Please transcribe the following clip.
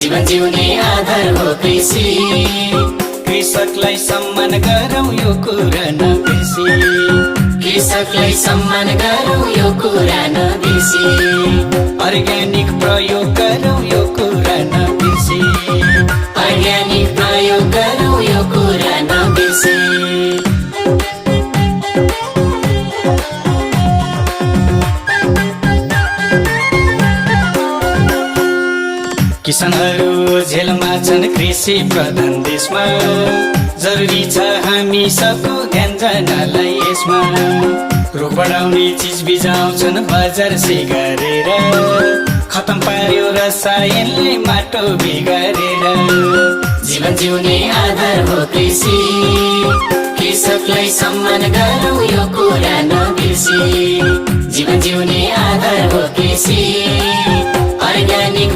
जीवन जिउने आधार हो कृषि। कृषकलाई सम्मान गरौँ यो कुरा नबिर्सी। कृषकलाई सम्मान गरौँ यो कुरा नबिर्सी। अर्ग्यानिक प्रयोग गरौँ यो कुरा नबिर्सी। अर्ग्यानिक प्रयोग गरौँ यो कुरा नबिर्सी। किसानहरू झेलमा छन् कृषि प्रधान देशमा। जरुरी छ हामी सबको ध्यान जानलाई यसमा। रोग बढाउने चिज बिजाउँछन् बजार सिगारेर। खतम पार्यो रसायनले माटो बिगारेर। जीवन जिउने आधार हो कृषि। कृषकलाई सम्मान गरौँ यो कुरा नबिर्सी। जीवन जिउने आधार हो कृषि। अर्ग्यानिक